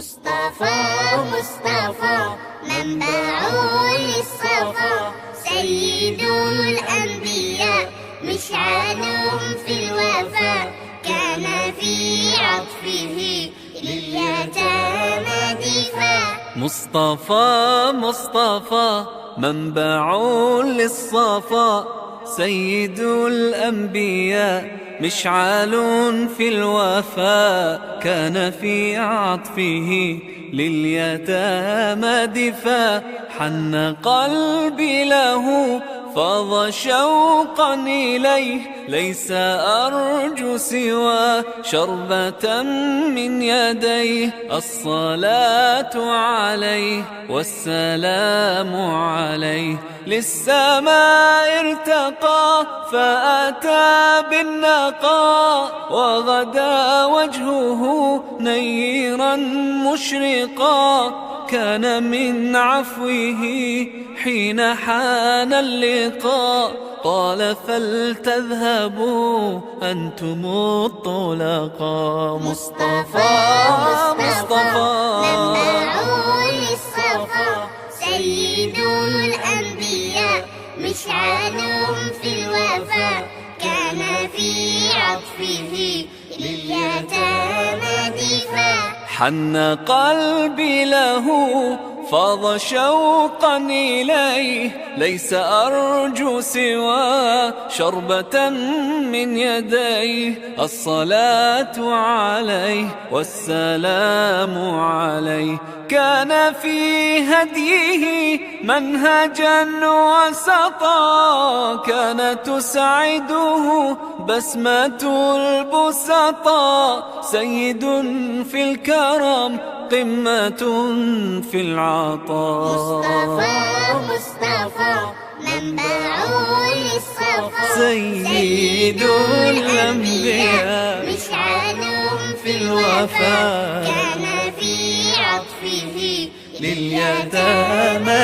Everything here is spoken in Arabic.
مصطفى مصطفى منبع للصفا، سيد الأنبياء مشعل في الوفا، كان في عطفه لليتامى دفاع. مصطفى مصطفى منبع للصفا، سيد الأنبياء مشعل في الوفا، كان في عطفه لليتامى دفاع. حن قلبي له فاض شوقا إليه، ليس أرجو سوى شربة من يديه. الصلاة عليه والسلام عليه، للسماء ارتقى فأتى بالنقاء، وغدا وجهه نيرا مشرقا. كان من عفوه حين حان اللقاء، قال فلتذهبوا أنتم الطلقاء. مصطفى مصطفى منبع للصفا، سيد الأنبياء مشعل في الوفا، كان في عطفه لليتامى دفاع. حن قلبي له فاض شوقا إليه، ليس أرجو سوى شربة من يديه. الصلاة عليه والسلام عليه، كان في هديه منهجا وسطا، كانت تسعده بسمة البسطاء. سيد في الكرم قمة في العطاء. مصطفى مصطفى منبع للصفا، سيد الأنبياء مشعل في الوفا، كان في عطفه لليتامى